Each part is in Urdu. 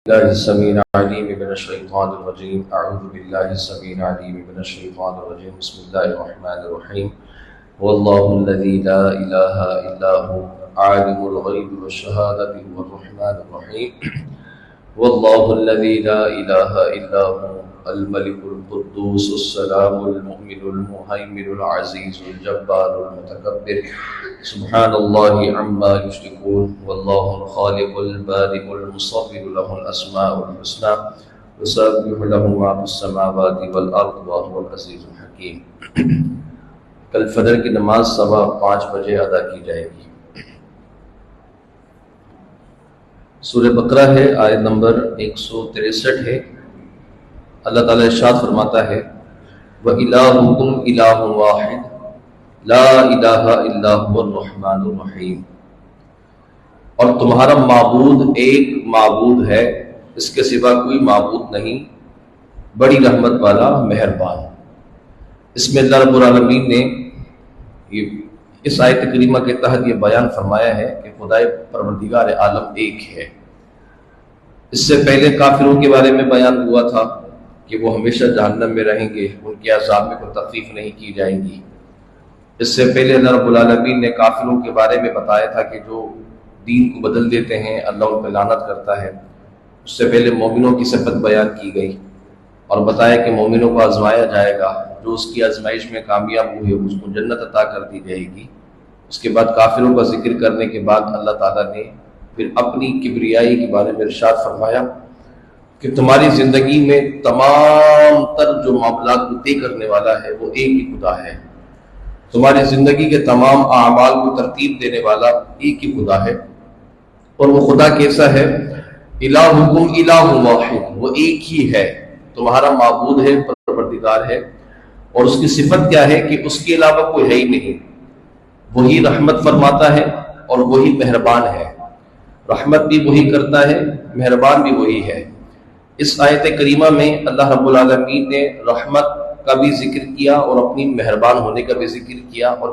بالله السميع العليم من الشيطان الرجيم. أعوذ بالله السميع العليم من الشيطان الرجيم. بسم الله الرحمن الرحيم. والله الذي لا إله إلا هو عالم الغيب والشهادة هو الرحمن الرحيم. والله الذي لا إله إلا هو الملك القدوس السلام المؤمن المهيمن العزيز الجبار المتكبر سبحان الله عما يشركون. والله الخالق البارئ المصور له الأسماء الحسنى يسبح له ما في السماوات والأرض وهو العزيز الحكيم. کل فجر کی نماز 5:15 بجے ادا کی جائے گی. سورہ بقرہ ہے، آیت نمبر 163 ہے. اللہ تعالیٰ ارشاد فرماتا ہے وَإِلَٰهُكُمْ إِلَٰهٌ وَاحِدٌ لَا إِلَٰهَ إِلَّا هُوَ الرَّحْمَٰنُ الرَّحِيمُ، اور تمہارا معبود ایک معبود ہے، اس کے سوا کوئی معبود نہیں، بڑی رحمت والا مہربان. اس میں اللہ رب العالمین نے اس آیت کریمہ کے تحت یہ بیان فرمایا ہے کہ خدائے پروردگار عالم ایک ہے. اس سے پہلے کافروں کے بارے میں بیان ہوا تھا کہ وہ ہمیشہ جہنم میں رہیں گے، ان کے عذاب میں کوئی تخفیف نہیں کی جائے گی. اس سے پہلے اللہ رب العالمین نے کافروں کے بارے میں بتایا تھا کہ جو دین کو بدل دیتے ہیں اللہ ان پہ لعنت کرتا ہے. اس سے پہلے مومنوں کی صفت بیان کی گئی اور بتایا کہ مومنوں کو آزمایا جائے گا، جو اس کی آزمائش میں کامیاب ہوئے اس کو جنت عطا کر دی جائے گی. اس کے بعد کافروں کا ذکر کرنے کے بعد اللہ تعالیٰ نے پھر اپنی کبریائی کے بارے میں ارشاد فرمایا کہ تمہاری زندگی میں تمام تر جو معاملات کو طے کرنے والا ہے وہ ایک ہی خدا ہے. تمہاری زندگی کے تمام اعمال کو ترتیب دینے والا ایک ہی خدا ہے. اور وہ خدا کیسا ہے؟ الہکم الہ واحد، وہ ایک ہی ہے، تمہارا معبود ہے، پروردگار ہے. اور اس کی صفت کیا ہے کہ اس کے علاوہ کوئی ہے ہی نہیں. وہی رحمت فرماتا ہے اور وہی مہربان ہے. رحمت بھی وہی کرتا ہے، مہربان بھی وہی ہے. اس آیت کریمہ میں اللہ رب العالمین نے رحمت کا بھی ذکر کیا اور اپنی مہربان ہونے کا بھی ذکر کیا. اور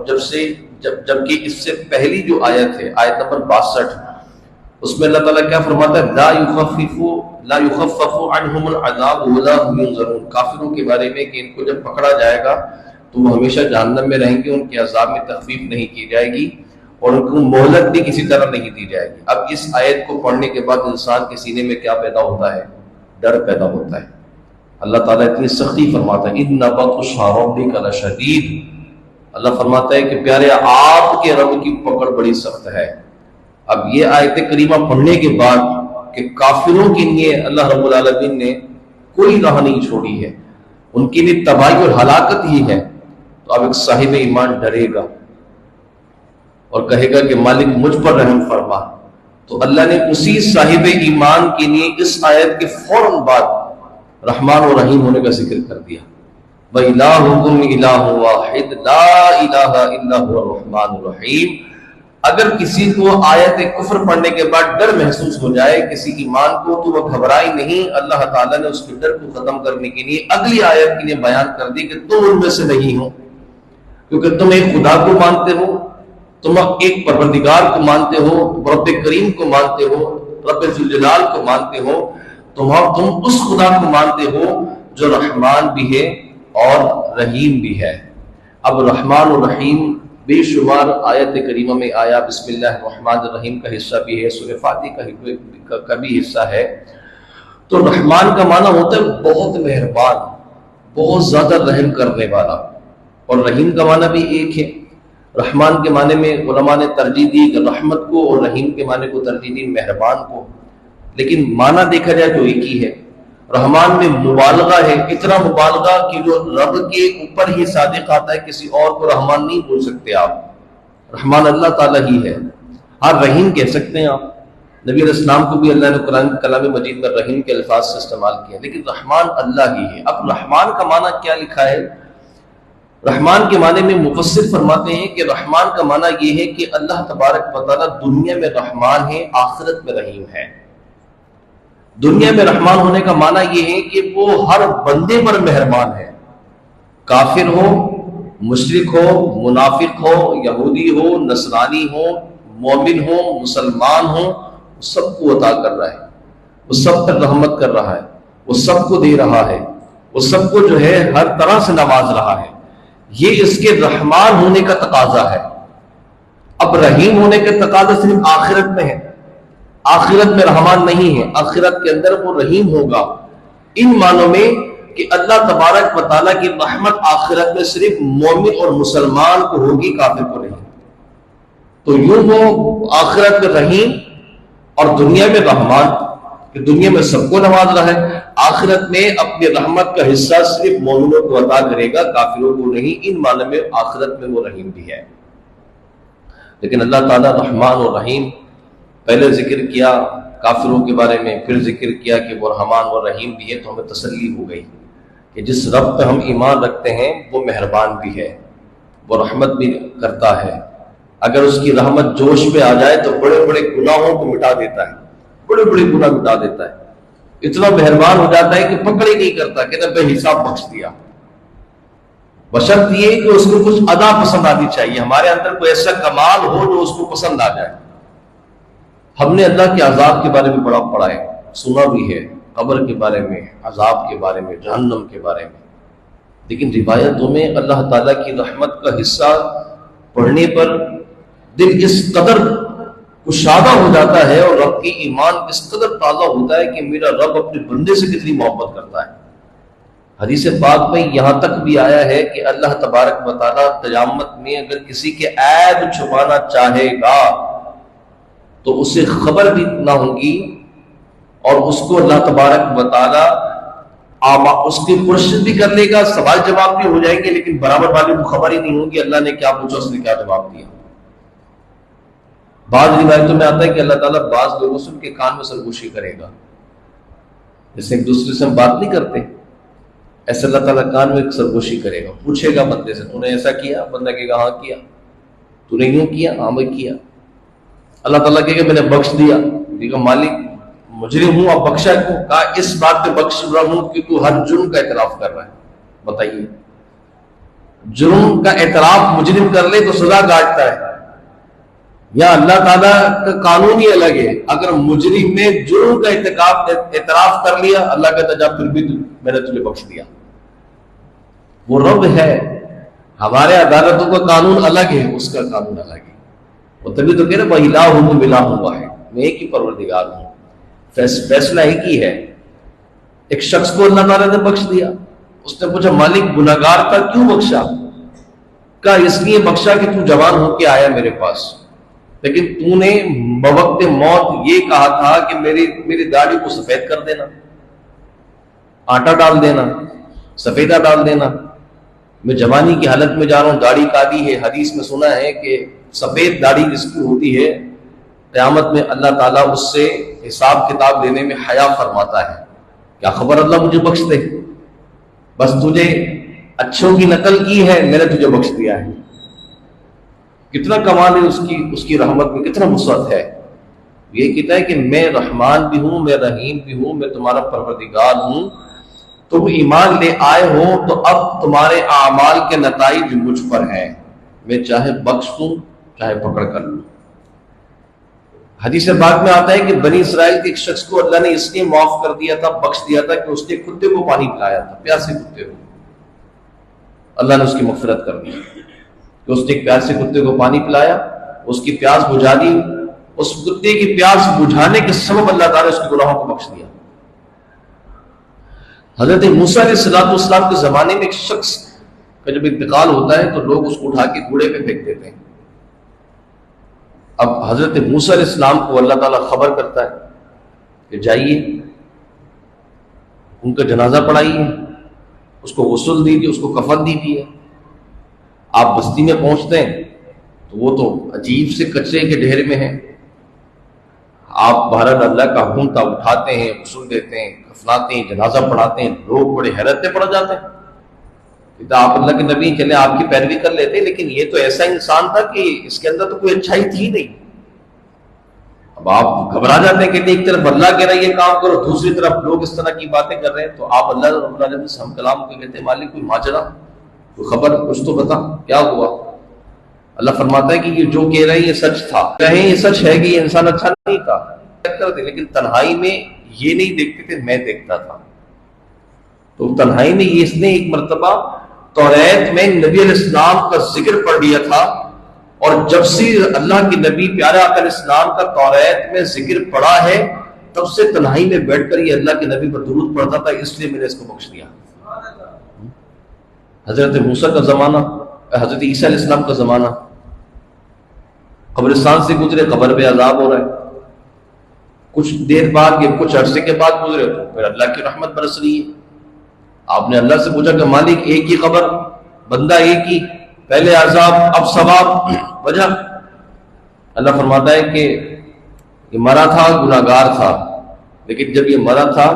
جبکہ اس سے پہلی جو آیت ہے، آیت نمبر 62، اس میں اللہ تعالیٰ کیا فرماتا ہے؟ لا یخفف عنہم العذاب ولا هم ينظرون، کافروں کے بارے میں کہ ان کو جب پکڑا جائے گا تو وہ ہمیشہ جہنم میں رہیں گے، ان کے عذاب میں تخفیف نہیں کی جائے گی اور ان کو مہلت بھی کسی طرح نہیں دی جائے گی. اب اس آیت کو پڑھنے کے بعد انسان کے سینے میں کیا پیدا ہوتا ہے؟ ڈر پیدا ہوتا ہے. اللہ تعالیٰ اتنی سختی فرماتا ہے ان بطش ربک لشدید. اللہ فرماتا ہے کہ پیارے آپ کے رب کی پکڑ بڑی سخت ہے. اب یہ آیت کریمہ پڑھنے کے بعد کہ کافروں کے لیے اللہ رب العالمین نے کوئی راہ نہیں چھوڑی ہے، ان کے لیے تباہی اور ہلاکت ہی ہے، تو اب ایک صاحب ایمان ڈرے گا اور کہے گا کہ مالک مجھ پر رحم فرما. تو اللہ نے اسی صاحب ایمان کے لیے اس آیت کے فوراً بعد رحمان و رحیم ہونے کا ذکر کر دیا. وَإِلَٰهُكُمْ إِلَٰهٌ وَاحِدٌ لَا إِلَٰهَ إِلَّا هُوَ الرَّحْمَٰنُ الرَّحِيمُ. اگر کسی کو آیت کفر پڑھنے کے بعد ڈر محسوس ہو جائے کسی ایمان کو، تو وہ گھبرائے نہیں. اللہ تعالیٰ نے اس کے ڈر کو ختم کرنے کے لیے اگلی آیت کے لیے بیان کر دی کہ تم ان میں سے نہیں ہو، کیونکہ تم ایک خدا کو مانتے ہو، تم ایک پروردگار کو مانتے ہو، رب کریم کو مانتے ہو، رب ذوالجلال کو مانتے ہو. تم اس خدا کو مانتے ہو جو رحمان بھی ہے اور رحیم بھی ہے. اب رحمان و رحیم بے شمار آیت کریمہ میں آیا. بسم اللہ الرحمن الرحیم کا حصہ بھی ہے، سورہ فاتحہ کا بھی حصہ ہے. تو رحمان کا معنی ہوتا ہے بہت مہربان، بہت زیادہ رحم کرنے والا، اور رحیم کا معنی بھی ایک ہے. رحمان کے معنی میں علماء نے ترجیح دی کہ رحمت کو، اور رحیم کے معنی کو ترجیح دی مہربان کو. لیکن معنی دیکھا جائے تو ایک ہی ہے. رحمان میں مبالغہ ہے، اتنا مبالغہ کہ جو رب کے اوپر ہی صادق آتا ہے، کسی اور کو رحمان نہیں بول سکتے آپ. رحمان اللہ تعالیٰ ہی ہے. ہاں رحیم کہہ سکتے ہیں آپ، نبی علیہ السلام کو بھی اللہ نے کلام مجید میں رحیم کے الفاظ سے استعمال کیا، لیکن رحمان اللہ ہی ہے. اب رحمان کا معنی کیا لکھا ہے؟ رحمان کے معنی میں مفسر فرماتے ہیں کہ رحمان کا معنی یہ ہے کہ اللہ تبارک و تعالیٰ دنیا میں رحمان ہے، آخرت میں رحیم ہے. دنیا میں رحمان ہونے کا معنی یہ ہے کہ وہ ہر بندے پر مہربان ہے، کافر ہو، مشرک ہو، منافق ہو، یہودی ہو، نصرانی ہو، مومن ہو، مسلمان ہو، سب کو عطا کر رہا ہے. وہ سب پر رحمت کر رہا ہے، وہ سب کو دے رہا ہے، وہ سب کو جو ہے ہر طرح سے نواز رہا ہے۔ یہ اس کے رحمان ہونے کا تقاضا ہے۔ اب رحیم ہونے کا تقاضا صرف آخرت میں ہے، آخرت میں رحمان نہیں ہے، آخرت کے اندر وہ رحیم ہوگا، ان معنوں میں کہ اللہ تبارک و تعالیٰ کی رحمت آخرت میں صرف مومن اور مسلمان کو ہوگی، کافر کو نہیں۔ تو یوں وہ آخرت میں رحیم اور دنیا میں رحمان، کہ دنیا میں سب کو نواز رہا ہے، آخرت میں اپنی رحمت کا حصہ صرف مومنوں کو عطا کرے گا، کافروں کو نہیں۔ ان معنی میں آخرت میں وہ رحیم بھی ہے۔ لیکن اللہ تعالیٰ رحمان اور رحیم پہلے ذکر کیا کافروں کے بارے میں، پھر ذکر کیا کہ وہ رحمان اور رحیم بھی ہے، تو ہمیں تسلی ہو گئی کہ جس رب پہ ہم ایمان رکھتے ہیں وہ مہربان بھی ہے، وہ رحمت بھی کرتا ہے۔ اگر اس کی رحمت جوش میں آ جائے تو بڑے بڑے گناہوں کو مٹا دیتا ہے، بڑے بڑے گناہ مٹا دیتا ہے، اتنا مہربان ہو جاتا ہے کہ پکڑ ہی نہیں کرتا، کہتا بے حساب بخش دیا۔ بشرط یہ کہ اس کو کچھ ادا پسند آنی چاہیے، ہمارے اندر کوئی ایسا کمال ہو جو اس کو پسند آ جائے۔ ہم نے اللہ کے عذاب کے بارے میں بڑا پڑھا ہے، سنا بھی ہے، قبر کے بارے میں، عذاب کے بارے میں، جہنم کے بارے میں، لیکن روایتوں میں اللہ تعالیٰ کی رحمت کا حصہ پڑھنے پر دل اس قدر کشادہ ہو جاتا ہے اور رب کی ایمان اس قدر تازہ ہوتا ہے کہ میرا رب اپنے بندے سے کتنی محبت کرتا ہے۔ حدیث پاک میں یہاں تک بھی آیا ہے کہ اللہ تبارک و تعالیٰ قیامت میں اگر کسی کے عیب چھپانا چاہے گا تو اسے خبر بھی نہ ہوگی، اور اس کو اللہ تبارک و تعالیٰ اس کی پرشد بھی کر لے گا، سوال جواب بھی ہو جائیں گے، لیکن برابر والے کو خبر ہی نہیں ہوگی اللہ نے کیا پوچھا، اس نے کیا جواب دیا۔ بعض روایتوں میں آتا ہے کہ اللہ تعالیٰ بعض لوگوں سے ان کے کان میں سرگوشی کرے گا، جیسے ایک دوسرے سے ہم بات نہیں کرتے، ایسے اللہ تعالیٰ کان میں سرگوشی کرے گا، پوچھے گا بندے سے تو نے ایسا کیا، بندہ کہے گا ہاں کیا، تو نے یوں کیا، ہاں میں کیا۔ اللہ تعالیٰ کہے گا میں نے بخش دیا، کہے گا مالک مجرم ہوں، اب بخشا کیوں؟ کہا اس بات پہ بخش رہا ہوں کہ تو ہر جرم کا اعتراف کر رہا ہے۔ بتائیے، جرم کا اعتراف مجرم کر لے تو سزا کاٹتا ہے، یا اللہ تعالیٰ کا قانون ہی الگ ہے، اگر مجرم نے جرم کا اعتراف کر لیا اللہ کہتا جا پھر بھی میں نے تجھے بخش دیا۔ وہ رب ہے، ہمارے عدالتوں کا قانون الگ ہے، اس کا قانون الگ ہے۔ وہ تبھی تو کہہ رہے وَإِلَٰهُكُمْ إِلَٰهٌ وَاحِدٌ، میں ایک ہی پروردگار ہوں، فیصلہ ایک ہی ہے۔ ایک شخص کو اللہ تعالیٰ نے بخش دیا، اس نے پوچھا مالک گناہگار تھا کیوں بخشا؟ کہا اس لیے بخشا کہ تو جوان ہو کے آیا میرے پاس، لیکن تو نے بوقت موت یہ کہا تھا کہ میری داڑھی کو سفید کر دینا، آٹا ڈال دینا، سفیدہ ڈال دینا۔ میں جوانی کی حالت میں جا رہا ہوں، داڑھی کالی ہے، حدیث میں سنا ہے کہ سفید داڑھی جس کی ہوتی ہے قیامت میں اللہ تعالیٰ اس سے حساب کتاب لینے میں حیا فرماتا ہے۔ کیا خبر اللہ مجھے بخش دے، بس تجھے اچھوں کی نقل کی ہے، میں نے تجھے بخش دیا ہے۔ کتنا کمال ہے اس کی رحمت میں، کتنا وسعت ہے۔ یہ کہتا ہے کہ میں رحمان بھی ہوں، میں رحیم بھی ہوں، میں تمہارا پروردگار ہوں، تم ایمان لے آئے ہو تو اب تمہارے اعمال کے نتائج مجھ پر ہیں، میں چاہے بخش دوں چاہے پکڑ کر لوں۔ حدیث پاک میں آتا ہے کہ بنی اسرائیل کے ایک شخص کو اللہ نے اس لیے معاف کر دیا تھا، بخش دیا تھا کہ اس نے کتے کو پانی پلایا تھا، پیاسے کتے کو، اللہ نے اس کی مغفرت کر دی کہ اس نے ایک پیاسے کتے کو پانی پلایا، اس کی پیاس بجھا دی، اس کتے کی پیاس بجھانے کے سبب اللہ تعالیٰ نے اس کے گناہوں کو بخش دیا۔ حضرت موسیٰ علیہ السلام کے زمانے میں ایک شخص کا جب انتقال ہوتا ہے تو لوگ اس کو اٹھا کے کوڑے پہ پھینک دیتے ہیں۔ اب حضرت موسیٰ علیہ السلام کو اللہ تعالیٰ خبر کرتا ہے کہ جائیے ان کا جنازہ پڑھائیے، اس کو غسل دیجیے، اس کو کفن دیجیے۔ آپ بستی میں پہنچتے ہیں تو وہ تو عجیب سے کچرے کے ڈھیر میں ہیں، آپ بہرحال اللہ کا حکم تھا، اٹھاتے ہیں، غسل دیتے ہیں، کفناتے ہیں، جنازہ پڑھاتے ہیں، لوگ بڑے حیرت میں پڑ جاتے ہیں کہ آپ اللہ کے نبی، چلے آپ کی پیروی کر لیتے، لیکن یہ تو ایسا انسان تھا کہ اس کے اندر تو کوئی اچھائی تھی نہیں۔ اب آپ گھبرا جاتے ہیں، کہتے ہیں ایک طرف اللہ کہہ رہا ہے یہ کام کرو، دوسری طرف لوگ اس طرح کی باتیں کر رہے ہیں، تو آپ اللہ رب العالمین سے ہم کلام کو کہتے ہیں مالک کوئی ماجرا، کوئی خبر، کچھ تو بتا کیا ہوا۔ اللہ فرماتا ہے کہ یہ جو کہہ رہے ہیں یہ سچ تھا، کہیں یہ سچ ہے کہ یہ انسان اچھا نہیں تھا، لیکن تنہائی میں یہ نہیں دیکھتے تھے، میں دیکھتا تھا۔ تو تنہائی میں اس نے ایک مرتبہ توریت میں نبی علیہ السلام کا ذکر پڑھ لیا تھا، اور جب سے اللہ کے نبی پیارے آقا علیہ السلام کا توریت میں ذکر پڑھا ہے، تب سے تنہائی میں بیٹھ کر یہ اللہ کے نبی پر درود پڑھتا تھا، اس لیے میں نے اس کو بخش دیا۔ حضرت موسیٰ کا زمانہ، حضرت عیسیٰ علیہ السلام کا زمانہ، قبرستان سے گزرے، قبر پہ عذاب ہو رہا ہے، کچھ دیر بعد یا کچھ عرصے کے بعد گزرے تو پھر اللہ کی رحمت برس رہی ہے۔ آپ نے اللہ سے پوچھا کہ مالک ایک ہی قبر، بندہ ایک ہی، پہلے عذاب اب ثواب، وجہ؟ اللہ فرماتا ہے کہ یہ مرا تھا، گناہگار تھا، لیکن جب یہ مرا تھا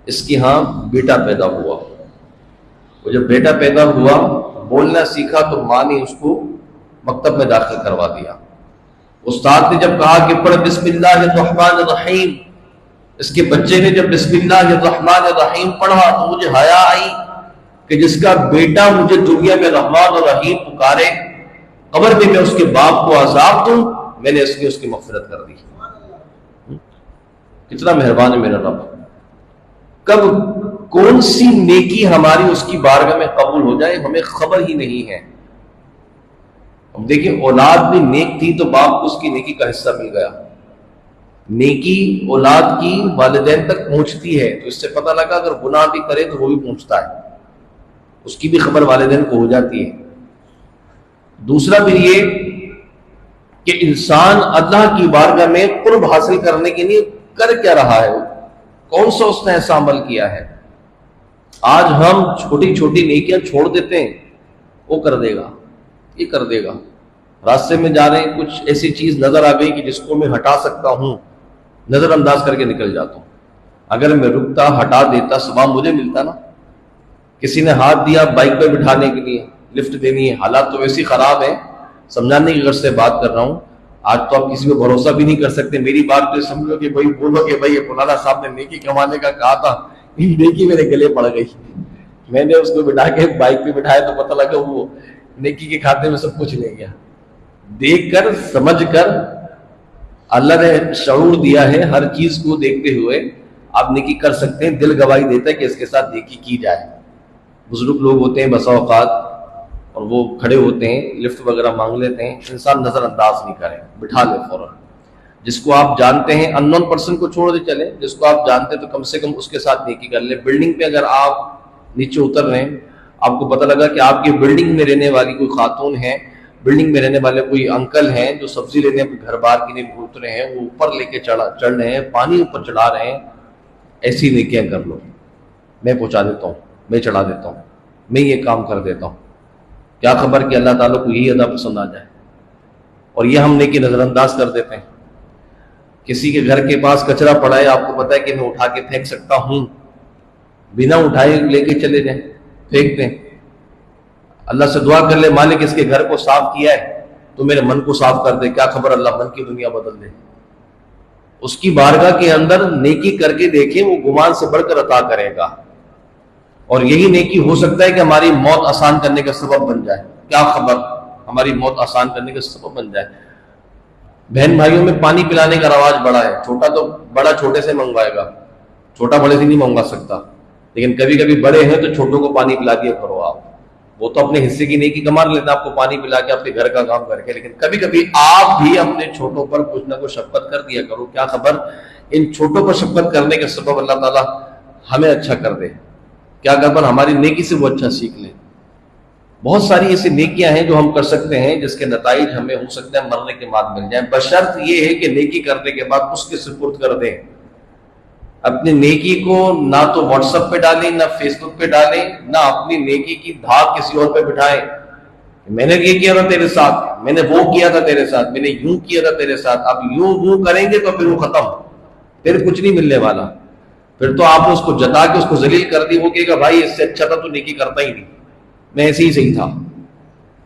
اس کے ہاں بیٹا پیدا ہوا، وہ جب بیٹا پیدا ہوا بولنا سیکھا تو ماں نے اس کو مکتب میں داخل کروا دیا۔ استاد نے جب کہا کہ پڑھ بسم اللہ الرحمن الرحیم، اس کے بچے نے جب بسم اللہ الرحمن الرحیم پڑھا تو مجھے حیا آئی کہ جس کا بیٹا مجھے دنیا میں رحمان اور رحیم پکارے، قبر میں اس کے باپ کو عذاب دوں، میں نے اس لیے اس کی مغفرت کر دی۔ کتنا مہربان ہے میرا رب۔ کب کون سی نیکی ہماری اس کی بارگاہ میں قبول ہو جائے ہمیں خبر ہی نہیں ہے۔ اب دیکھیں اولاد بھی نیک تھی تو باپ کو اس کی نیکی کا حصہ مل گیا، نیکی اولاد کی والدین تک پہنچتی ہے تو اس سے پتہ لگا اگر گناہ بھی کرے تو وہ بھی پہنچتا ہے، اس کی بھی خبر والدین کو ہو جاتی ہے۔ دوسرا بھی یہ کہ انسان اللہ کی بارگاہ میں قرب حاصل کرنے کے لیے کر کیا رہا ہے، کون سا اس نے ایسا عمل کیا ہے۔ آج ہم چھوٹی چھوٹی نیکیاں چھوڑ دیتے ہیں، وہ کر دے گا، یہ کر دے گا۔ راستے میں جا رہے ہیں، کچھ ایسی چیز نظر آ گئی کہ جس کو میں ہٹا سکتا ہوں، نظر انداز کر کے نکل جاتا ہوں۔ اگر میں رکتا، ہٹا دیتا، ثواب مجھے ملتا نا۔ کسی نے ہاتھ دیا بائک پہ بٹھانے کے لیے، لفٹ دینی ہے، حالات تو ویسی خراب ہیں، سمجھانے کی غرض سے بات کر رہا ہوں۔ آج تو آپ کسی پہ بھروسہ بھی نہیں کر سکتے، میری بات تو سمجھو کہ بھائی بولو کہ بھائی مولانا صاحب نے نیکی کمانے کا کہا تھا، نیکی میرے گلے پڑ گئی، میں نے اس کو بٹھا کے بائک پہ بٹھایا تو پتہ لگا وہ نیکی کے کھاتے میں سب کچھ لے گیا۔ دیکھ کر سمجھ کر اللہ نے شعور دیا ہے، ہر چیز کو دیکھتے ہوئے آپ نیکی کر سکتے ہیں۔ دل گواہی دیتا ہے کہ اس کے ساتھ نیکی کی جائے۔ بزرگ لوگ ہوتے ہیں بسا اوقات اور وہ کھڑے ہوتے ہیں، لفٹ وغیرہ مانگ لیتے ہیں، انسان نظر انداز نہیں کرے، بٹھا لے فوراً۔ جس کو آپ جانتے ہیں، ان نون پرسن کو چھوڑ دے چلے، جس کو آپ جانتے ہیں تو کم سے کم اس کے ساتھ نیکی کر لے۔ بلڈنگ پہ اگر آپ نیچے اتر رہے ہیں، آپ کو پتہ لگا کہ آپ کی بلڈنگ میں رہنے والی کوئی خاتون ہے، بلڈنگ میں رہنے والے کوئی انکل ہیں جو سبزی لینے اپنے گھر بار کے لیے اترے ہیں، وہ اوپر لے کے چڑھ رہے ہیں، پانی اوپر چڑھا رہے ہیں، ایسی نیکیاں کر لو۔ میں پہنچا دیتا ہوں، میں چڑھا دیتا ہوں، میں یہ کام کر دیتا ہوں، کیا خبر کہ اللہ تعالیٰ کو یہی ادا پسند آ جائے۔ اور یہ ہم نیکی نظر انداز کر دیتے ہیں۔ کسی کے گھر کے پاس کچرا پڑا ہے، آپ کو پتا ہے کہ میں اٹھا کے پھینک سکتا ہوں، بنا اٹھائے لے کے چلے جائیں، پھینک دیں۔ اللہ سے دعا کر لے مالک اس کے گھر کو صاف کیا ہے تو میرے من کو صاف کر دے، کیا خبر اللہ من کی دنیا بدل دے۔ اس کی بارگاہ کے اندر نیکی کر کے دیکھیں، وہ گمان سے بڑھ کر عطا کرے گا۔ اور یہی نیکی ہو سکتا ہے کہ ہماری موت آسان کرنے کا سبب بن جائے، کیا خبر ہماری موت آسان کرنے کا سبب بن جائے۔ بہن بھائیوں میں پانی پلانے کا رواج بڑا ہے، چھوٹا تو بڑا چھوٹے سے منگوائے گا، چھوٹا بڑے سے نہیں منگوا سکتا، لیکن کبھی کبھی بڑے ہیں تو چھوٹوں کو پانی پلا دیا کرو آپ۔ وہ تو اپنے حصے کی نیکی کما لیتا آپ کو پانی پلا کے، آپ کے گھر کا کام کر کے، لیکن کبھی کبھی آپ بھی اپنے چھوٹوں پر کچھ نہ کچھ شفقت کر دیا کرو، کیا خبر ان چھوٹوں پر شفقت کرنے کے سبب اللہ تعالیٰ ہمیں اچھا کر دے، کیا خبر ہماری نیکی سے وہ اچھا سیکھ لیں۔ بہت ساری ایسی نیکیاں ہیں جو ہم کر سکتے ہیں جس کے نتائج ہمیں ہو سکتا ہے مرنے کے بعد مل جائیں، بشرط یہ ہے کہ نیکی کرنے کے بعد اس کے سپرد کر دیں۔ اپنی نیکی کو نہ تو واٹس ایپ پہ ڈالیں، نہ فیس بک پہ ڈالیں، نہ اپنی نیکی کی دھاگ کسی اور پہ بٹھائیں۔ میں نے یہ کیا تھا تیرے ساتھ، میں نے وہ کیا تھا تیرے ساتھ، میں نے یوں کیا تھا تیرے ساتھ، اب یوں کریں گے تو پھر وہ ختم، پھر کچھ نہیں ملنے والا۔ پھر تو آپ نے اس کو جتا کے اس کو ذلیل کر دی، وہ کہے گا بھائی اس سے اچھا تھا تو نیکی کرتا ہی نہیں، میں ایسے ہی صحیح تھا۔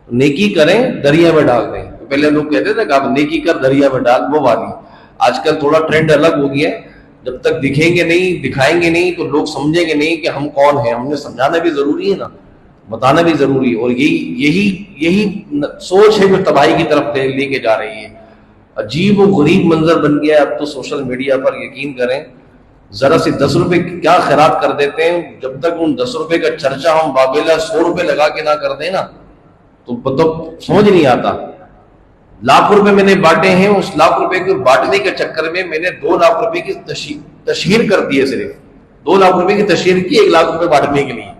نیکی کریں، دریا میں ڈال دیں۔ پہلے لوگ کہتے تھے کہ آپ نیکی کر دریا میں ڈال، وہ والی۔ آج کل تھوڑا ٹرینڈ الگ ہو گیا ہے، جب تک دکھیں گے نہیں، دکھائیں گے نہیں تو لوگ سمجھیں گے نہیں کہ ہم کون ہیں۔ ہم نے سمجھانا بھی ضروری ہے نا، بتانا بھی ضروری ہے، اور یہی سوچ ہے جو تباہی کی طرف لے کے جا رہی ہے۔ عجیب و غریب منظر بن گیا ہے اب تو سوشل میڈیا پر، یقین کریں ذرا سی 10 روپے کیا خیرات کر دیتے ہیں، جب تک ان 10 روپے کا چرچا ہم بابیلا 100 روپے لگا کے نہ کر دیں نا تو سمجھ نہیں آتا۔ لاکھ روپے میں نے بانٹے ہیں، اس لاکھ روپے کو بانٹنے کے چکر میں میں نے 2 لاکھ روپے کی تشہیر کر دی ہے، صرف 2 لاکھ روپے کی تشہیر کی 1 لاکھ روپے بانٹنے کے لیے۔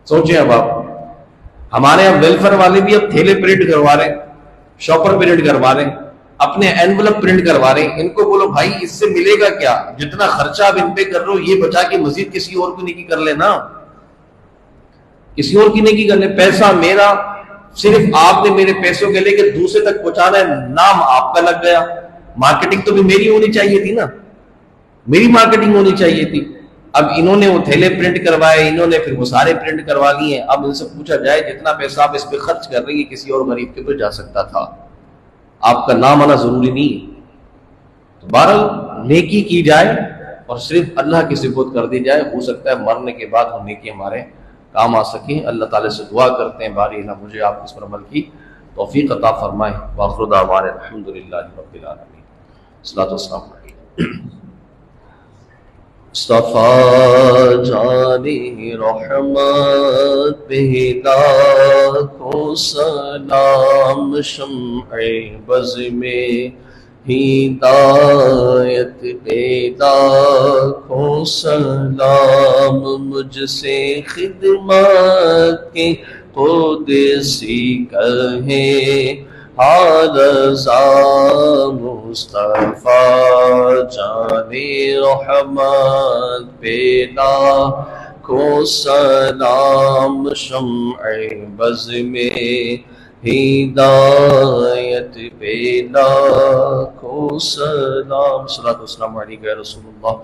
سوچیں اب آپ، ہمارے اب ویلفیئر والے بھی اب تھیلے پرنٹ کروا رہے ہیں، شاپر پرنٹ کروا رہے ہیں، اپنے اینولپ پرنٹ کروا رہے ہیں۔ ان کو بولو بھائی اس سے ملے گا کیا؟ جتنا خرچہ آپ ان پہ کر رہے ہو یہ بچا کے مزید کسی اور کو نیکی کر لینا، کسی اور کی نیکی کر لیں۔ پیسہ میرا، صرف آپ نے میرے پیسوں کے لے کے دوسرے تک پہنچانا ہے، نام آپ کا لگ گیا۔ مارکیٹنگ تو بھی میری ہونی چاہیے تھی نا، میری مارکیٹنگ ہونی چاہیے تھی۔ اب انہوں نے وہ تھیلے پرنٹ کروائے، انہوں نے پھر وہ سارے پرنٹ کروا لیے۔ اب ان سے پوچھا جائے جتنا پیسہ آپ اس پہ خرچ کر رہی ہے کسی اور غریب کے اوپر جا سکتا تھا، آپ کا نام آنا ضروری نہیں ہے۔ تو بہرحال نیکی کی جائے اور صرف اللہ کی سپرد کر دی جائے، ہو سکتا ہے مرنے کے بعد وہ نیکی ہمارے کام آ سکیں۔ اللہ تعالیٰ سے دعا کرتے ہیں باری اللہ مجھے آپ اس پر عمل کی توفیق عطا فرمائے۔ وآخر دعوانا الحمدللہ رب العالمین۔ صلاۃ والسلام علیہ مصطفیٰ جانی رحمت پہ لاکھوں سلام، شمع بز میں ہدایت پہ لاکھوں سلام، مجھ سے خدمت کے قدسی کہے رضا مصطفیٰ جانی رحمت پہ لاکھوں سلام، شمع بز میں ہدایت پہ لاکھوں سلام۔ صلاۃ والسلام علیک یا رسول اللہ،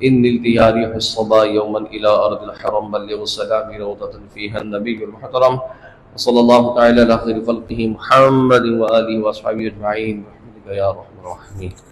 ان الدیار حصبا یوما الى ارض الحرم، بلغ السلام روضۃ فیہا النبی المحترم، صلی اللہ تعالی علی خیر خلقہ محمد وآلہ وصحبہ اجمعین برحمتک یا ارحم الراحمین۔